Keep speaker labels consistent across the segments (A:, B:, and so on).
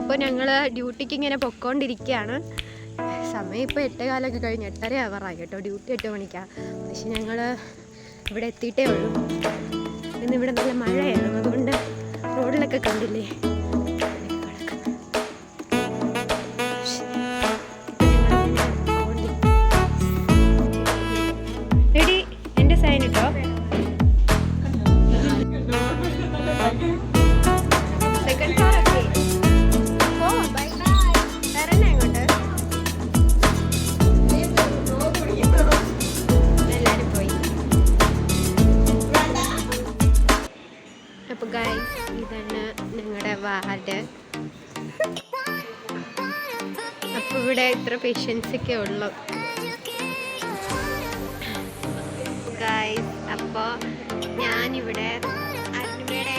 A: അപ്പോൾ ഞങ്ങൾ ഡ്യൂട്ടിക്ക് ഇങ്ങനെ പൊയ്ക്കൊണ്ടിരിക്കുകയാണ്. സമയം ഇപ്പോൾ 8:15 കഴിഞ്ഞ് 8:30 ആവാറായി കേട്ടോ. ഡ്യൂട്ടി 8 മണിക്കാണ്. പക്ഷെ ഞങ്ങൾ ഇവിടെ എത്തിയിട്ടേ ഉള്ളൂ. ഇന്നിവിടെ നല്ല മഴയായിരുന്നു, അതുകൊണ്ട് റോഡിലൊക്കെ കണ്ടില്ലേ റെഡി. എൻ്റെ സൈൻ ഇട്ടോ. സെക്കൻഡ് ഫ്ലോർ ഒക്കെ ഇതാണ് ഞങ്ങളുടെ വാർഡ്. അപ്പോൾ ഇവിടെ ഇത്ര പേഷ്യൻസ് ഒക്കെ ഉള്ളു ഗൈസ്. അപ്പോൾ ഞാനിവിടെ അരുണിമയുടെ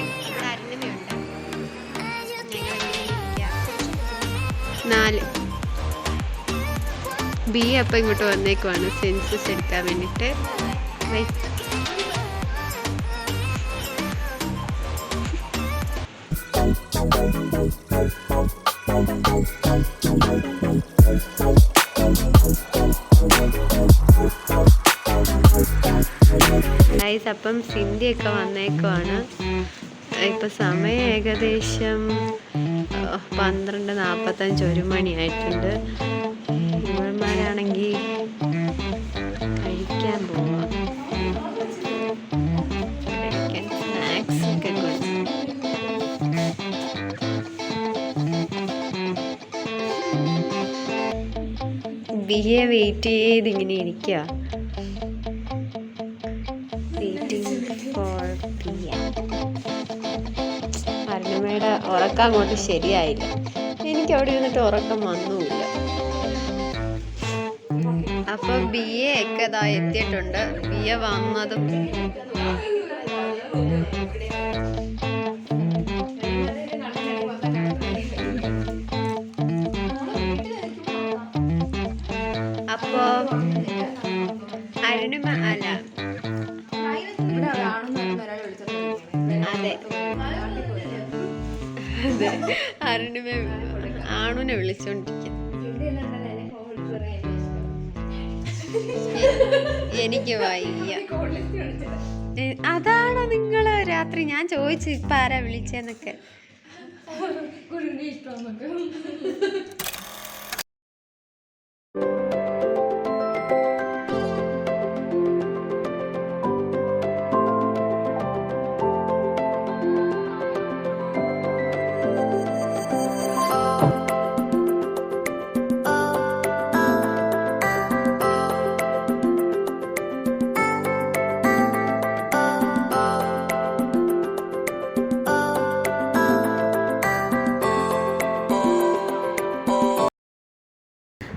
A: അരുണിമയുണ്ട്. ഞങ്ങൾ 4 ബി അപ്പം ഇങ്ങോട്ട് വന്നേക്കുവാണ് സെൻസസ് എടുക്കാൻ വേണ്ടിയിട്ട്. ഗൈസ് അപ്പം സിന്ധിയൊക്കെ വന്നേക്കുവാണ്. ഇപ്പം സമയം ഏകദേശം 12:45 1 മണിയായിട്ടുണ്ട്. ഇവന്മാരാണെങ്കിൽ കഴിക്കാൻ പോവാം. കഴിക്കാൻ സ്നാക്സ് ഒക്കെ ബിയെ വെയിറ്റ് ചെയ്ത് ഇങ്ങനെ ഇരിക്കുക. അരുണിമയുടെ ഉറക്കം അങ്ങോട്ട് ശരിയായില്ല. എനിക്ക് അവിടെ ഇരുന്നിട്ട് ഉറക്കം വന്നുമില്ല. അപ്പൊ ബിയെ ഒക്കെ ഇതാ എത്തിയിട്ടുണ്ട്. ബിയെ വന്നതും അപ്പോ അരുണിമ അല്ല അതെ അതെ അരുണിമ ആണുനെ വിളിച്ചോണ്ടിരിക്കുന്നു. എനിക്ക് വയ്യ. അതാണോ നിങ്ങള് രാത്രി ഞാൻ ചോദിച്ചു ഇപ്പൊ ആരാ വിളിച്ചെന്നൊക്കെ.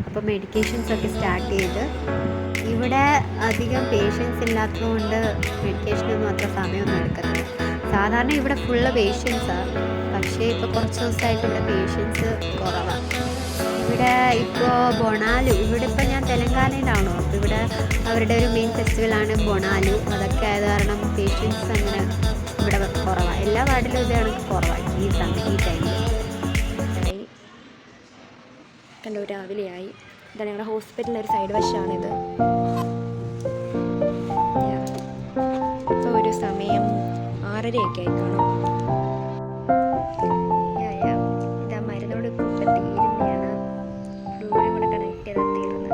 A: അപ്പോൾ മെഡിക്കേഷൻസൊക്കെ സ്റ്റാർട്ട് ചെയ്ത് ഇവിടെ അധികം പേഷ്യൻസ് ഇല്ലാത്തതുകൊണ്ട് മെഡിക്കേഷനൊന്നും അത്ര സമയമൊന്നും എടുക്കത്തില്ല. സാധാരണ ഇവിടെ ഫുള്ള് പേഷ്യൻസാണ്. പക്ഷേ ഇപ്പോൾ കുറച്ച് ദിവസമായിട്ട് ഇവിടെ പേഷ്യൻസ് കുറവാണ്. ഇവിടെ ഇപ്പോൾ ബൊണാലു, ഇവിടെ ഇപ്പോൾ ഞാൻ തെലങ്കാനയിലാണോ, അപ്പോൾ ഇവിടെ അവരുടെ ഒരു മെയിൻ ഫെസ്റ്റിവലാണ് ബൊണാലു. അതൊക്കെ ആയത് കാരണം പേഷ്യൻസ് അങ്ങനെ ഇവിടെ കുറവാണ്. എല്ലാ വാർഡിലും ഇതാണ് കുറവാണ് ഈ ടൈമിൽ. കണ്ടോ രാവിലെയായി. ഇതാണ് ഞങ്ങളുടെ ഹോസ്പിറ്റലിൻ്റെ ഒരു സൈഡ് വശമാണിത്. ഇപ്പോൾ ഒരു സമയം 6:30 ആയി കാണും. ഇതാ മരുന്നോട് ഇപ്പം തീരുന്നതാണ്. ഡൂരും കൂടെ കണക്ട് ചെയ്താൽ തീരുന്നത്.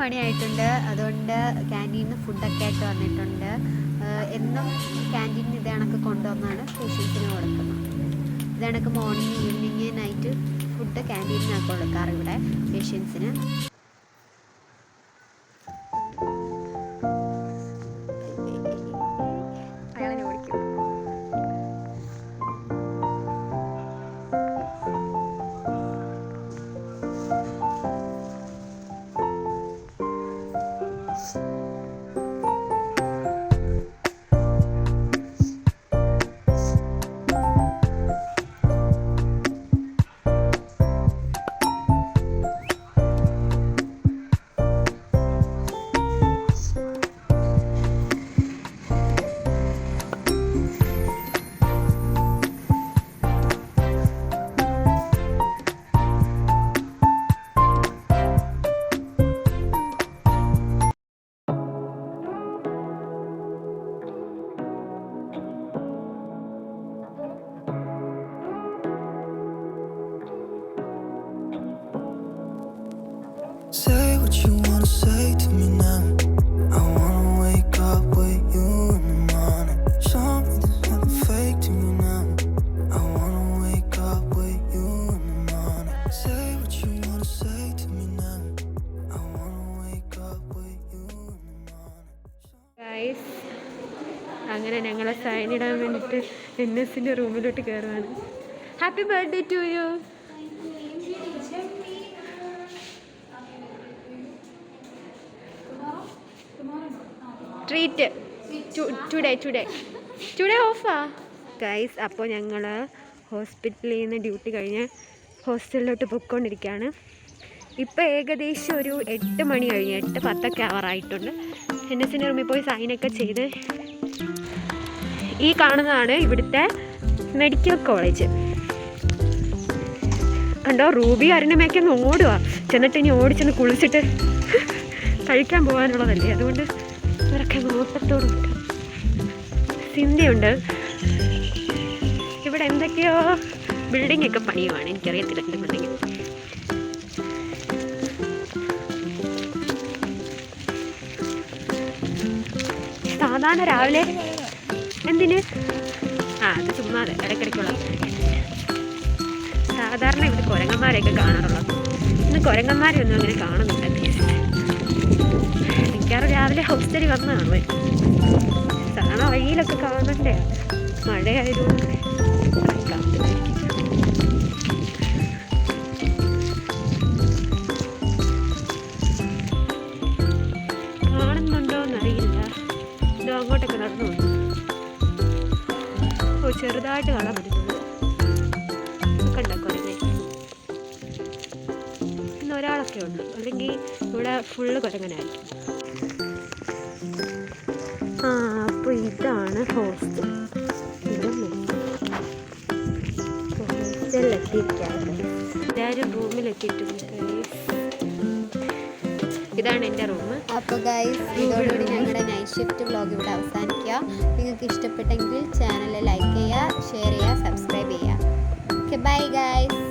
A: മണിയായിട്ടുണ്ട്. അതുകൊണ്ട് ക്യാൻറ്റീനിൽ നിന്ന് ഫുഡൊക്കെ ആയിട്ട് വന്നിട്ടുണ്ട്. എന്നും ക്യാൻറ്റീനിൽ ഇത് കണക്ക് കൊണ്ടുവന്നാണ് പേഷ്യൻസിന് കൊടുക്കുന്നത്. ഇത് കണക്ക് മോർണിംഗ് ഈവനിങ് നൈറ്റ് ഫുഡ് ക്യാൻറ്റീനിലാണ് കൊടുക്കാറ് ഇവിടെ പേഷ്യൻസിന്.
B: Say what you wanna say to me now. I wanna wake up with you in the morning. Show me there's nothing fake to me now. I wanna wake up with you in the morning. Say what you wanna say to me now. I wanna wake up with you in the morning.
C: Guys, അങ്ങനെ ഞങ്ങളെ sign ഇടാൻ വേണ്ടിയിട്ട് NSന്റെ റൂമിലോട്ട് കയറുവാണ്. Happy birthday to you. Treat today ഓഫാ guys. അപ്പോൾ ഞങ്ങൾ ഹോസ്പിറ്റലിൽ നിന്ന് ഡ്യൂട്ടി കഴിഞ്ഞ് ഹോസ്റ്റലിലോട്ട് പൊയ്ക്കൊണ്ടിരിക്കുകയാണ്. ഇപ്പോൾ ഏകദേശം ഒരു 8 മണി കഴിഞ്ഞ് 8:10 ആവാറായിട്ടുണ്ട്. NSന്റെ റൂമിൽ പോയി സൈനൊക്കെ ചെയ്ത് ഈ കാണുന്നതാണ് ഇവിടുത്തെ മെഡിക്കൽ കോളേജ്. കണ്ടോ, റൂബി അരുണമയൊക്കെ ഒന്ന് ഓടുക. ചെന്നിട്ട് ഇനി ഓടിച്ചെന്ന് കുളിച്ചിട്ട് കഴിക്കാൻ പോകാനുള്ളതല്ലേ, അതുകൊണ്ട് ഇവരൊക്കെ നോട്ടത്തോടും. സിന്ധിയുണ്ട് ഇവിടെ. എന്തൊക്കെയോ ബിൽഡിംഗ് ഒക്കെ പണിയുവാണ്, എനിക്കറിയത്തില്ല എന്ത് ബിൽഡിങ്. സാധാരണ രാവിലെ എന്തിന് അത് ചുമ്മാ ഇടയ്ക്കിടയ്ക്കുള്ള. സാധാരണ ഇവിടെ കുരങ്ങന്മാരെയൊക്കെ കാണാറുള്ളത്. ഇന്ന് കുരങ്ങന്മാരെ ഒന്നും അങ്ങനെ കാണുന്നില്ല. മിക്കവാറും രാവിലെ ഹോസ്റ്റലിൽ വന്നതാണ്. സാധാരണ വഴിയിലൊക്കെ കാണണ്ടേ, മഴയായതുകൊണ്ട് കാണുന്നുണ്ടോന്നറിയില്ല. ഇത് അങ്ങോട്ടൊക്കെ നടന്നു വന്നു. ചെറുതായിട്ട് കാണാൻ പറ്റുന്നത് കണ്ടോ കുരങ്ങ. ഇന്ന് ഒരാളൊക്കെ ഉണ്ട്, അല്ലെങ്കിൽ ഇവിടെ ഫുള്ള് കുരങ്ങനായിരിക്കും. അപ്പോൾ ഇതാണ് ഹോസ്റ്റൽ. ഹോസ്റ്റലിലെത്തിയിരിക്കുകയാണ്. എല്ലാവരും റൂമിലെത്തിയിട്ടുണ്ട്. ഇതാണ് എൻ്റെ റൂം.
A: അപ്പോൾ ഗൈസ്, ഇതോടുകൂടി ഞങ്ങളുടെ നൈറ്റ് ഷിഫ്റ്റ് വ്ളോഗ് ഇവിടെ അവസാനിക്കുക. നിങ്ങൾക്ക് ഇഷ്ടപ്പെട്ടെങ്കിൽ ചാനൽ ലൈക്ക് ചെയ്യുക, ഷെയർ ചെയ്യുക, സബ്സ്ക്രൈബ് ചെയ്യുക. Okay, bye guys.